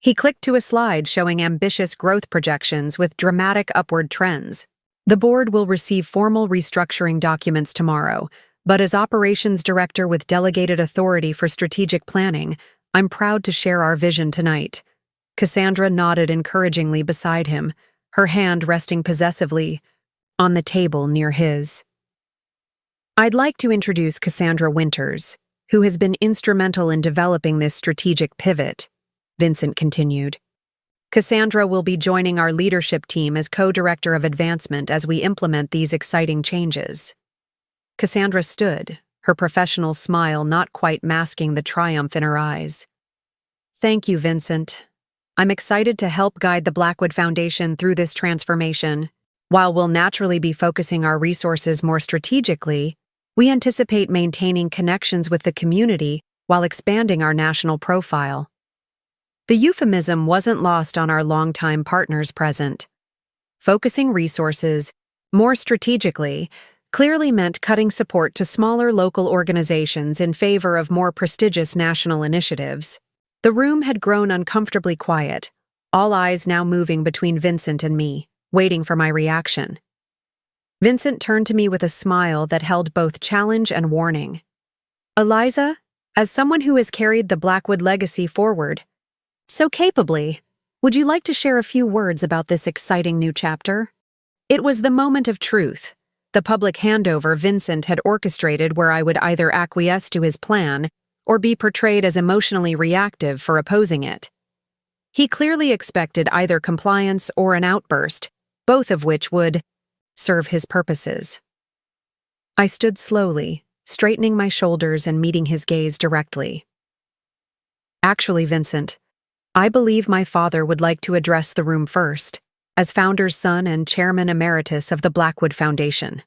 He clicked to a slide showing ambitious growth projections with dramatic upward trends. The board will receive formal restructuring documents tomorrow, but as operations director with delegated authority for strategic planning, I'm proud to share our vision tonight. Cassandra nodded encouragingly beside him, her hand resting possessively on the table near his. "I'd like to introduce Cassandra Winters, who has been instrumental in developing this strategic pivot," Vincent continued. "Cassandra will be joining our leadership team as co-director of advancement as we implement these exciting changes." Cassandra stood, her professional smile not quite masking the triumph in her eyes. "Thank you, Vincent. I'm excited to help guide the Blackwood Foundation through this transformation. While we'll naturally be focusing our resources more strategically, we anticipate maintaining connections with the community while expanding our national profile." The euphemism wasn't lost on our longtime partners present. Focusing resources more strategically clearly meant cutting support to smaller local organizations in favor of more prestigious national initiatives. The room had grown uncomfortably quiet, all eyes now moving between Vincent and me, waiting for my reaction. Vincent turned to me with a smile that held both challenge and warning. "Eliza, as someone who has carried the Blackwood legacy forward so capably, would you like to share a few words about this exciting new chapter?" It was the moment of truth, the public handover Vincent had orchestrated where I would either acquiesce to his plan or be portrayed as emotionally reactive for opposing it. He clearly expected either compliance or an outburst, both of which would serve his purposes. I stood slowly, straightening my shoulders and meeting his gaze directly. "Actually, Vincent, I believe my father would like to address the room first, as founder's son and chairman emeritus of the Blackwood Foundation."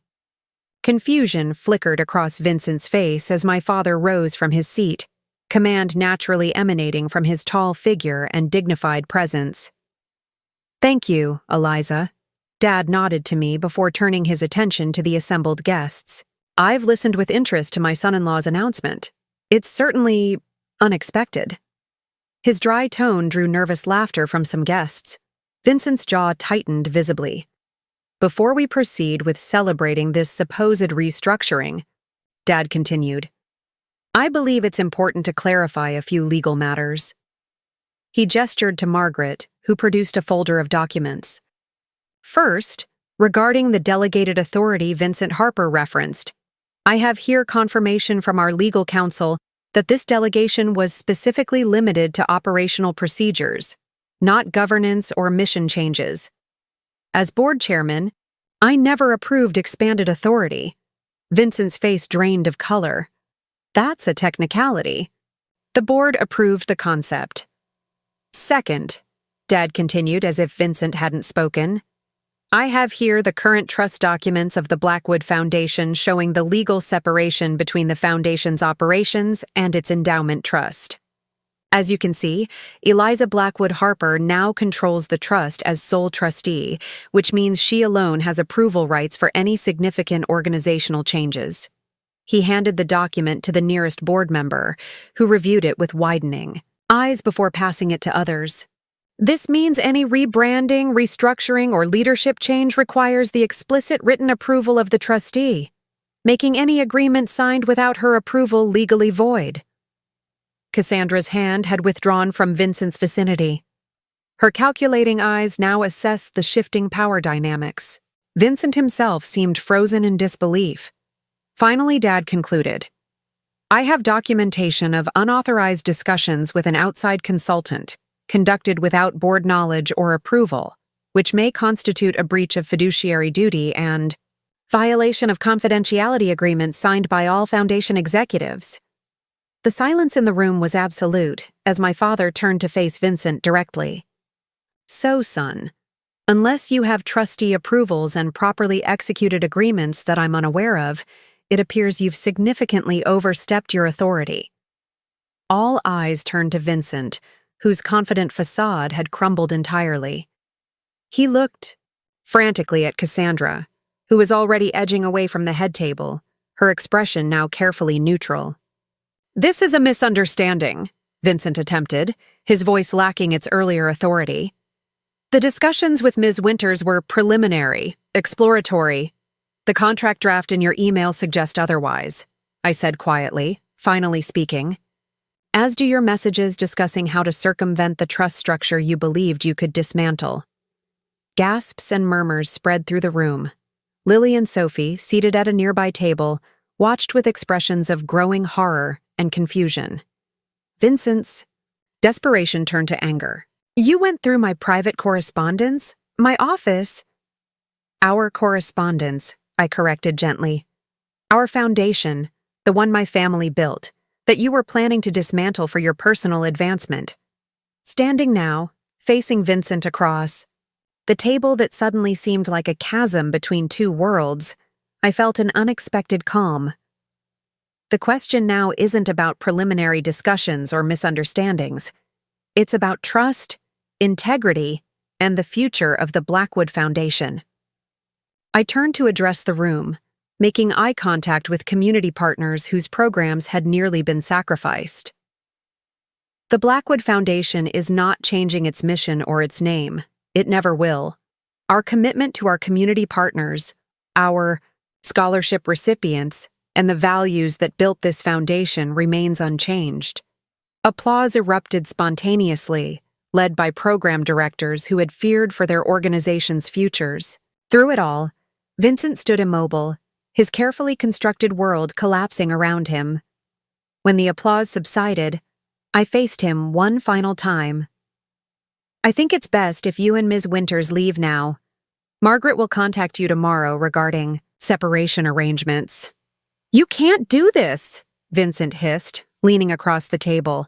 Confusion flickered across Vincent's face as my father rose from his seat, command naturally emanating from his tall figure and dignified presence. "Thank you, Eliza." Dad nodded to me before turning his attention to the assembled guests. "I've listened with interest to my son-in-law's announcement. It's certainly unexpected." His dry tone drew nervous laughter from some guests. Vincent's jaw tightened visibly. "Before we proceed with celebrating this supposed restructuring," Dad continued, I believe it's important to clarify a few legal matters. He gestured to Margaret, who produced a folder of documents. First, regarding the delegated authority Vincent Harper referenced, I have here confirmation from our legal counsel that this delegation was specifically limited to operational procedures, not governance or mission changes. As board chairman, I never approved expanded authority. Vincent's face drained of color. That's a technicality. The board approved the concept. Second, Dad continued as if Vincent hadn't spoken, I have here the current trust documents of the Blackwood Foundation showing the legal separation between the Foundation's operations and its endowment trust. As you can see, Eliza Blackwood Harper now controls the trust as sole trustee, which means she alone has approval rights for any significant organizational changes. He handed the document to the nearest board member, who reviewed it with widening eyes before passing it to others. This means any rebranding, restructuring, or leadership change requires the explicit written approval of the trustee, making any agreement signed without her approval legally void. Cassandra's hand had withdrawn from Vincent's vicinity. Her calculating eyes now assessed the shifting power dynamics. Vincent himself seemed frozen in disbelief. Finally, Dad concluded, I have documentation of unauthorized discussions with an outside consultant, conducted without board knowledge or approval, which may constitute a breach of fiduciary duty and violation of confidentiality agreements signed by all Foundation executives. The silence in the room was absolute, as my father turned to face Vincent directly. So, son, unless you have trustee approvals and properly executed agreements that I'm unaware of, it appears you've significantly overstepped your authority. All eyes turned to Vincent, whose confident facade had crumbled entirely. He looked frantically at Cassandra, who was already edging away from the head table, her expression now carefully neutral. This is a misunderstanding, Vincent attempted, his voice lacking its earlier authority. The discussions with Ms. Winters were preliminary, exploratory. The contract draft in your email suggests otherwise, I said quietly, finally speaking. As do your messages discussing how to circumvent the trust structure you believed you could dismantle. Gasps and murmurs spread through the room. Lily and Sophie, seated at a nearby table, watched with expressions of growing horror and confusion. Vincent's desperation turned to anger. You went through my private correspondence? My office? Our correspondence, I corrected gently. Our foundation, the one my family built, that you were planning to dismantle for your personal advancement. Standing now, facing Vincent across the table that suddenly seemed like a chasm between two worlds, I felt an unexpected calm. The question now isn't about preliminary discussions or misunderstandings. It's about trust, integrity, and the future of the Blackwood Foundation. I turned to address the room, making eye contact with community partners whose programs had nearly been sacrificed. The Blackwood Foundation is not changing its mission or its name. It never will. Our commitment to our community partners, our scholarship recipients, and the values that built this foundation remains unchanged. Applause erupted spontaneously, led by program directors who had feared for their organization's futures. Through it all, Vincent stood immobile, his carefully constructed world collapsing around him. When the applause subsided, I faced him one final time. I think it's best if you and Ms. Winters leave now. Margaret will contact you tomorrow regarding separation arrangements. You can't do this, Vincent hissed, leaning across the table.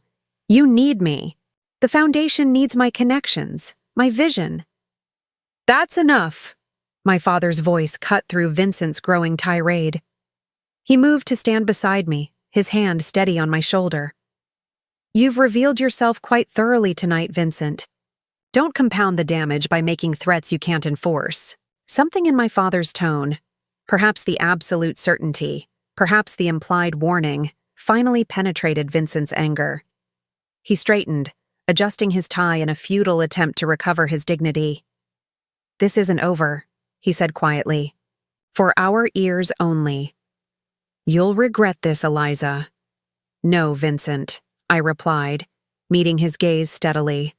You need me. The foundation needs my connections, my vision. That's enough. My father's voice cut through Vincent's growing tirade. He moved to stand beside me, his hand steady on my shoulder. You've revealed yourself quite thoroughly tonight, Vincent. Don't compound the damage by making threats you can't enforce. Something in my father's tone, perhaps the absolute certainty, perhaps the implied warning, finally penetrated Vincent's anger. He straightened, adjusting his tie in a futile attempt to recover his dignity. This isn't over, he said quietly. For our ears only. You'll regret this, Eliza. "No, Vincent," I replied, meeting his gaze steadily.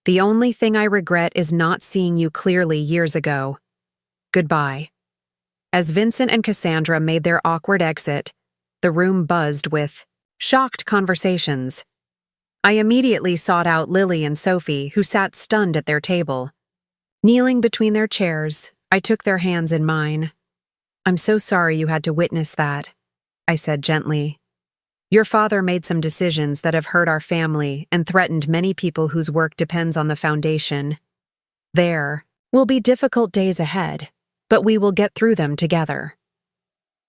"The only thing I regret is not seeing you clearly years ago. Goodbye." As Vincent and Cassandra made their awkward exit, the room buzzed with shocked conversations. I immediately sought out Lily and Sophie, who sat stunned at their table. Kneeling between their chairs, I took their hands in mine. "I'm so sorry you had to witness that," I said gently. "Your father made some decisions that have hurt our family and threatened many people whose work depends on the foundation. There will be difficult days ahead, but we will get through them together."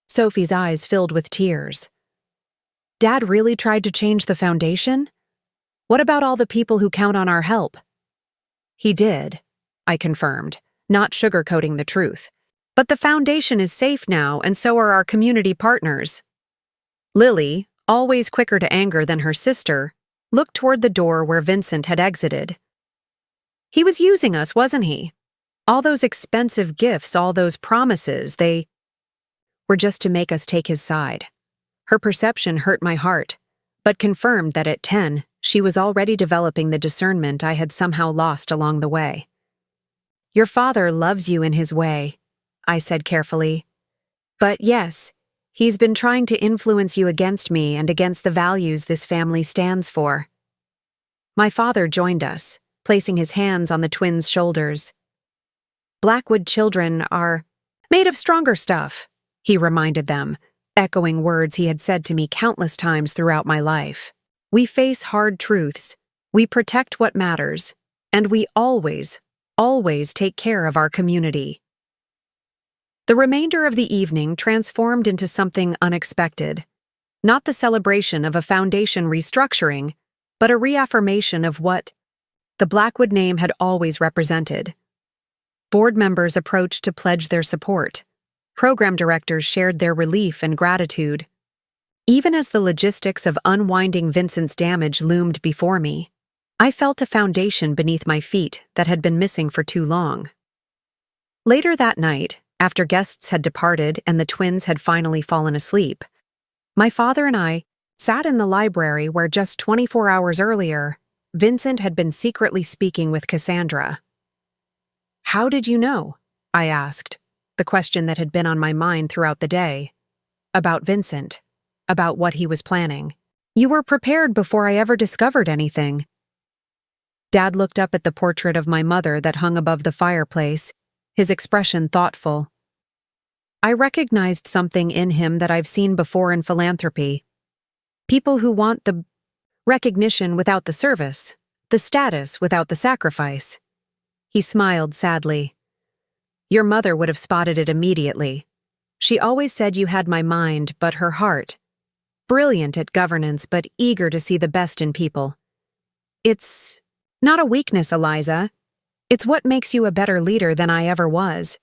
Sophie's eyes filled with tears. "Dad really tried to change the foundation? What about all the people who count on our help?" "He did," I confirmed, not sugarcoating the truth. "But the foundation is safe now, and so are our community partners." Lily, always quicker to anger than her sister, looked toward the door where Vincent had exited. "He was using us, wasn't he? All those expensive gifts, all those promises, they were just to make us take his side." Her perception hurt my heart, but confirmed that at 10, she was already developing the discernment I had somehow lost along the way. "Your father loves you in his way," I said carefully. "But yes, he's been trying to influence you against me and against the values this family stands for." My father joined us, placing his hands on the twins' shoulders. "Blackwood children are made of stronger stuff," he reminded them, echoing words he had said to me countless times throughout my life. "We face hard truths, we protect what matters, and we always take care of our community." The remainder of the evening transformed into something unexpected. Not the celebration of a foundation restructuring, but a reaffirmation of what the Blackwood name had always represented. Board members approached to pledge their support. Program directors shared their relief and gratitude. Even as the logistics of unwinding Vincent's damage loomed before me, I felt a foundation beneath my feet that had been missing for too long. Later that night, after guests had departed and the twins had finally fallen asleep, my father and I sat in the library where just 24 hours earlier, Vincent had been secretly speaking with Cassandra. "How did you know?" I asked, the question that had been on my mind throughout the day. "About Vincent, about what he was planning. You were prepared before I ever discovered anything." Dad looked up at the portrait of my mother that hung above the fireplace, his expression thoughtful. I recognized something in him that I've seen before in philanthropy. People who want the recognition without the service, the status without the sacrifice. He smiled sadly. "Your mother would have spotted it immediately. She always said you had my mind, but her heart. Brilliant at governance, but eager to see the best in people. It's not a weakness, Eliza. It's what makes you a better leader than I ever was.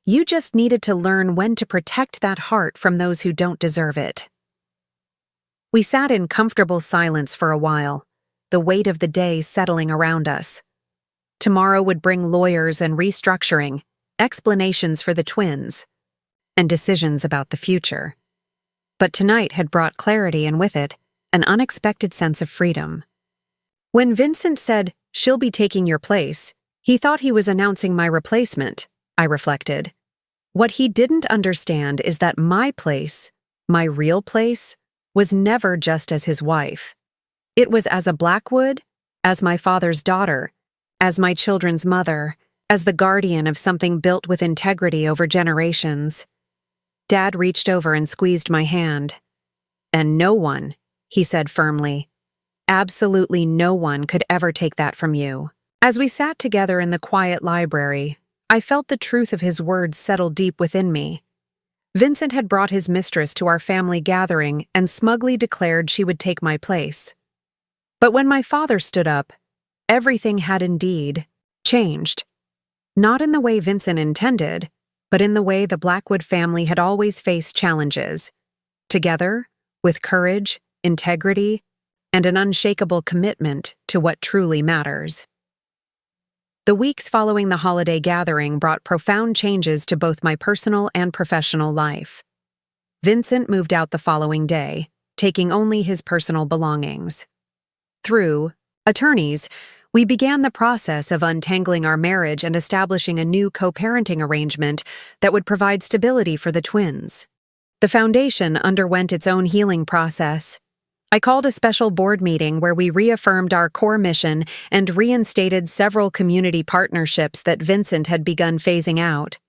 You just needed to learn when to protect that heart from those who don't deserve it." We sat in comfortable silence for a while, the weight of the day settling around us. Tomorrow would bring lawyers and restructuring, explanations for the twins, and decisions about the future. But tonight had brought clarity and with it, an unexpected sense of freedom. When Vincent said, "She'll be taking your place," he thought he was announcing my replacement, I reflected. What he didn't understand is that my place, my real place, was never just as his wife. It was as a Blackwood, as my father's daughter, as my children's mother, as the guardian of something built with integrity over generations. Dad reached over and squeezed my hand. "And no one," he said firmly, "absolutely no one could ever take that from you." As we sat together in the quiet library, I felt the truth of his words settle deep within me. Vincent had brought his mistress to our family gathering and smugly declared she would take my place. But when my father stood up, everything had indeed changed. Not in the way Vincent intended, but in the way the Blackwood family had always faced challenges. Together, with courage, integrity, and an unshakable commitment to what truly matters. The weeks following the holiday gathering brought profound changes to both my personal and professional life. Vincent moved out the following day, taking only his personal belongings. Through attorneys, we began the process of untangling our marriage and establishing a new co-parenting arrangement that would provide stability for the twins. The foundation underwent its own healing process. I called a special board meeting where we reaffirmed our core mission and reinstated several community partnerships that Vincent had begun phasing out.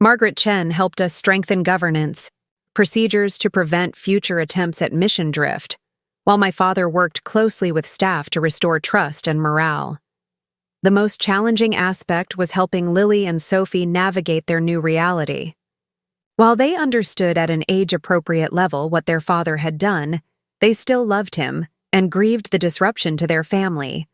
Margaret Chen helped us strengthen governance, procedures to prevent future attempts at mission drift, while my father worked closely with staff to restore trust and morale. The most challenging aspect was helping Lily and Sophie navigate their new reality. While they understood at an age-appropriate level what their father had done, they still loved him and grieved the disruption to their family.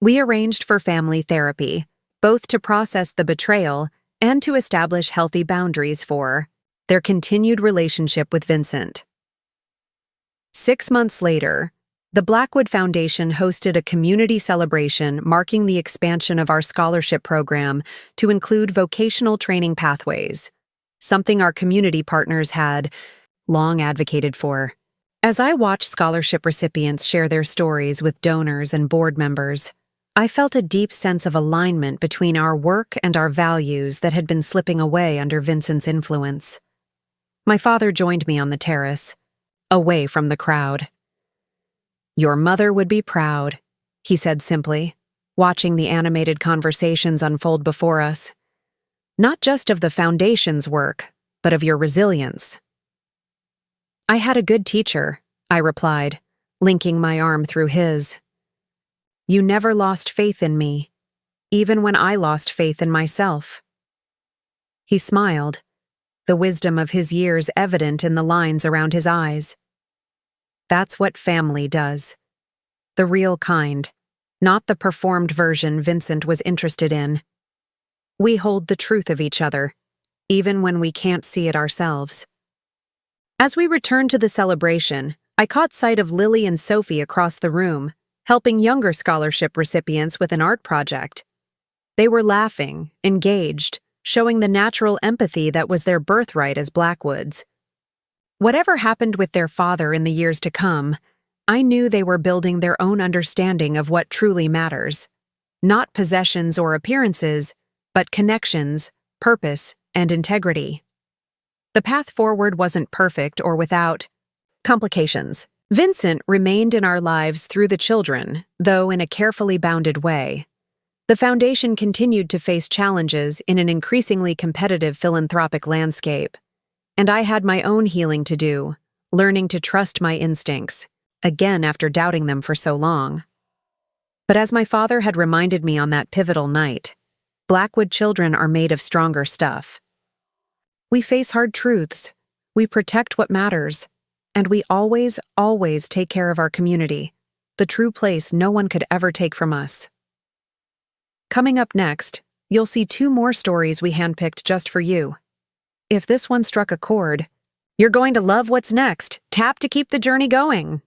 We arranged for family therapy, both to process the betrayal and to establish healthy boundaries for their continued relationship with Vincent. 6 months later, the Blackwood Foundation hosted a community celebration marking the expansion of our scholarship program to include vocational training pathways, something our community partners had long advocated for. As I watched scholarship recipients share their stories with donors and board members, I felt a deep sense of alignment between our work and our values that had been slipping away under Vincent's influence. My father joined me on the terrace, away from the crowd. "Your mother would be proud," he said simply, watching the animated conversations unfold before us. "Not just of the foundation's work, but of your resilience." "I had a good teacher," I replied, linking my arm through his. "You never lost faith in me, even when I lost faith in myself." He smiled, the wisdom of his years evident in the lines around his eyes. "That's what family does. The real kind, not the performed version Vincent was interested in. We hold the truth of each other, even when we can't see it ourselves." As we returned to the celebration, I caught sight of Lily and Sophie across the room, helping younger scholarship recipients with an art project. They were laughing, engaged, showing the natural empathy that was their birthright as Blackwoods. Whatever happened with their father in the years to come, I knew they were building their own understanding of what truly matters. Not possessions or appearances, but connections, purpose, and integrity. The path forward wasn't perfect or without complications. Vincent remained in our lives through the children, though in a carefully bounded way. The foundation continued to face challenges in an increasingly competitive philanthropic landscape. And I had my own healing to do, learning to trust my instincts, again after doubting them for so long. But as my father had reminded me on that pivotal night, Blackwood children are made of stronger stuff. We face hard truths, we protect what matters, and we always take care of our community, the true place no one could ever take from us. Coming up next, you'll see 2 more stories we handpicked just for you. If this one struck a chord, you're going to love what's next. Tap to keep the journey going.